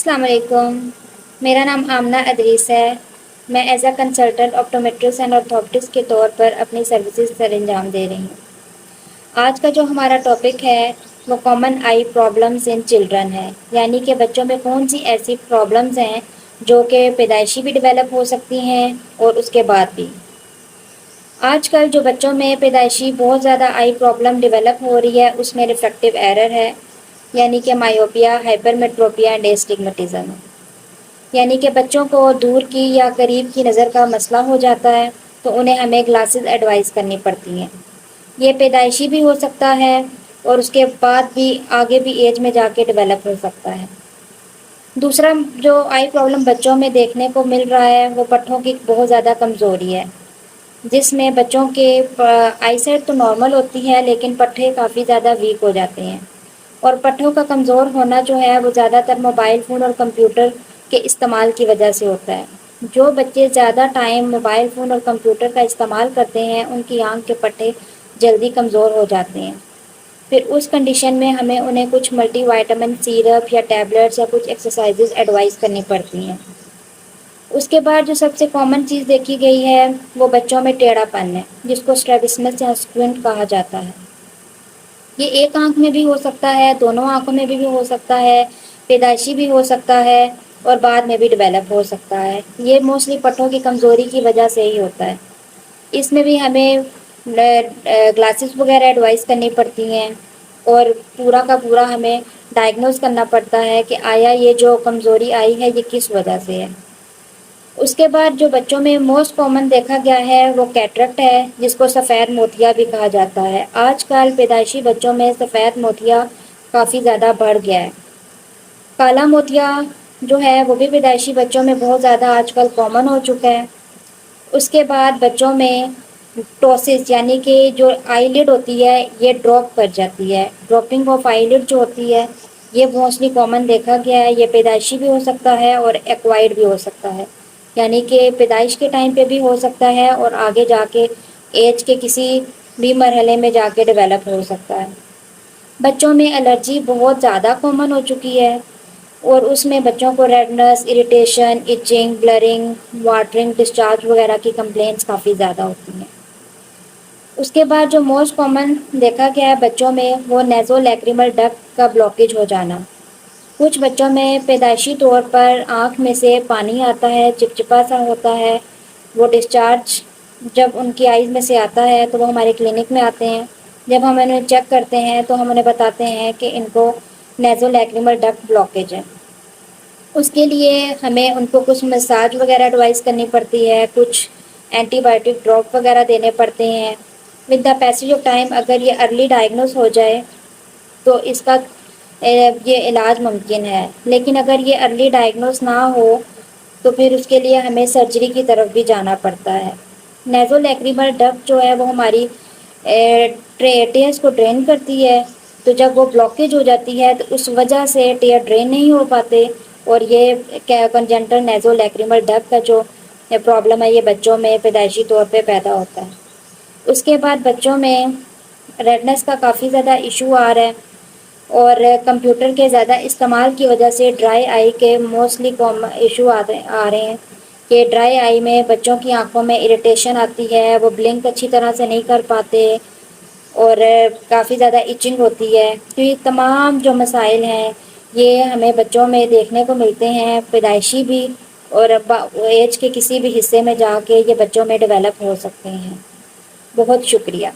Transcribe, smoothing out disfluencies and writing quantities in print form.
السلام علیکم، میرا نام آمنہ ادریس ہے۔ میں ایز اے کنسلٹنٹ آپٹومیٹرسٹ اینڈ آرتھوپٹسٹ کے طور پر اپنی سروسز سر انجام دے رہی ہوں۔ آج کا جو ہمارا ٹاپک ہے وہ common I problems in children ہے، یعنی کہ بچوں میں کون سی ایسی پرابلمز ہیں جو کہ پیدائشی بھی ڈیولپ ہو سکتی ہیں اور اس کے بعد بھی۔ آج کل جو بچوں میں پیدائشی بہت زیادہ آئی پرابلم ڈیولپ ہو رہی ہے اس میں ریفریکٹیو ایرر ہے، یعنی کہ مائیوپیا، ہائپر میٹروپیا اینڈ اسٹگمٹزم، یعنی کہ بچوں کو دور کی یا قریب کی نظر کا مسئلہ ہو جاتا ہے تو انہیں ہمیں گلاسز ایڈوائز کرنی پڑتی ہیں۔ یہ پیدائشی بھی ہو سکتا ہے اور اس کے بعد بھی آگے بھی ایج میں جا کے ڈیولپ ہو سکتا ہے۔ دوسرا جو آئی پرابلم بچوں میں دیکھنے کو مل رہا ہے وہ پٹھوں کی بہت زیادہ کمزوری ہے، جس میں بچوں کے آئی سائٹ تو نارمل ہوتی ہے لیکن پٹھے کافی زیادہ ویک ہو جاتے ہیں، اور پٹھوں کا کمزور ہونا جو ہے وہ زیادہ تر موبائل فون اور کمپیوٹر کے استعمال کی وجہ سے ہوتا ہے۔ جو بچے زیادہ ٹائم موبائل فون اور کمپیوٹر کا استعمال کرتے ہیں ان کی آنکھ کے پٹھے جلدی کمزور ہو جاتے ہیں۔ پھر اس کنڈیشن میں ہمیں انہیں کچھ ملٹی وائٹامن سیرپ یا ٹیبلٹس یا کچھ ایکسرسائزز ایڈوائز کرنی پڑتی ہیں۔ اس کے بعد جو سب سے کامن چیز دیکھی گئی ہے وہ بچوں میں ٹیڑھا پن ہے، جس کو اسٹریبسمس یا اسکوینٹ کہا جاتا ہے۔ یہ ایک آنکھ میں بھی ہو سکتا ہے، دونوں آنکھوں میں بھی ہو سکتا ہے، پیدائشی بھی ہو سکتا ہے اور بعد میں بھی ڈیولپ ہو سکتا ہے۔ یہ موسٹلی پٹھوں کی کمزوری کی وجہ سے ہی ہوتا ہے۔ اس میں بھی ہمیں گلاسز وغیرہ ایڈوائز کرنی پڑتی ہیں اور پورا کا پورا ہمیں ڈائگنوز کرنا پڑتا ہے کہ آیا یہ جو کمزوری آئی ہے یہ کس وجہ سے ہے۔ اس کے بعد جو بچوں میں موسٹ کامن دیکھا گیا ہے وہ کیٹریکٹ ہے، جس کو سفید موتیا بھی کہا جاتا ہے۔ آج کل پیدائشی بچوں میں سفید موتیا کافی زیادہ بڑھ گیا ہے۔ کالا موتیا جو ہے وہ بھی پیدائشی بچوں میں بہت زیادہ آج کل کامن ہو چکا ہے۔ اس کے بعد بچوں میں ٹوسس یعنی کہ جو آئی لڈ ہوتی ہے یہ ڈراپ کر جاتی ہے، ڈراپنگ آف آئی لڈ جو ہوتی ہے یہ موسٹلی کامن دیکھا گیا ہے۔ یہ پیدائشی بھی ہو سکتا ہے اور ایکوائرڈ بھی ہو سکتا ہے، یعنی کہ پیدائش کے ٹائم پہ بھی ہو سکتا ہے اور آگے جا کے ایج کے کسی بھی مرحلے میں جا کے ڈیولپ ہو سکتا ہے۔ بچوں میں الرجی بہت زیادہ کامن ہو چکی ہے اور اس میں بچوں کو redness, irritation, itching, blurring, watering, discharge وغیرہ کی کمپلینٹس کافی زیادہ ہوتی ہیں۔ اس کے بعد جو موسٹ کامن دیکھا گیا ہے بچوں میں وہ نیزو لیکریمل ڈکٹ کا بلاکیج ہو جانا۔ کچھ بچوں میں پیدائشی طور پر آنکھ میں سے پانی آتا ہے، چپچپا سا ہوتا ہے، وہ ڈسچارج جب ان کی آئیز میں سے آتا ہے تو وہ ہمارے کلینک میں آتے ہیں۔ جب ہم انہیں چیک کرتے ہیں تو ہم انہیں بتاتے ہیں کہ ان کو نیزو لیکریمل ڈکٹ بلاکیج ہے۔ اس کے لیے ہمیں ان کو کچھ مساج وغیرہ ایڈوائز کرنی پڑتی ہے، کچھ اینٹی بائیوٹک ڈراپ وغیرہ دینے پڑتے ہیں۔ With the passage of time اگر یہ ارلی ڈائگنوز ہو جائے تو اس کا یہ علاج ممکن ہے، لیکن اگر یہ ارلی ڈائگنوز نہ ہو تو پھر اس کے لیے ہمیں سرجری کی طرف بھی جانا پڑتا ہے۔ نیزو لیکریمل ڈکٹ جو ہے وہ ہماری ٹیئرس کو ڈرین کرتی ہے، تو جب وہ بلاکیج ہو جاتی ہے تو اس وجہ سے ٹیئر ڈرین نہیں ہو پاتے اور یہ کنجنٹل نیزو لیکریمل ڈکٹ کا جو پرابلم ہے یہ بچوں میں پیدائشی طور پہ پیدا ہوتا ہے۔ اس کے بعد بچوں میں ریڈنس کا کافی زیادہ ایشو آ رہا ہے اور کمپیوٹر کے زیادہ استعمال کی وجہ سے ڈرائی آئی کے موسٹلی ایشو آ رہے ہیں کہ ڈرائی آئی میں بچوں کی آنکھوں میں اریٹیشن آتی ہے، وہ بلنک اچھی طرح سے نہیں کر پاتے اور کافی زیادہ ایچنگ ہوتی ہے۔ تو یہ تمام جو مسائل ہیں یہ ہمیں بچوں میں دیکھنے کو ملتے ہیں، پیدائشی بھی اور ایج کے کسی بھی حصے میں جا کے یہ بچوں میں ڈیولپ ہو سکتے ہیں۔ بہت شکریہ۔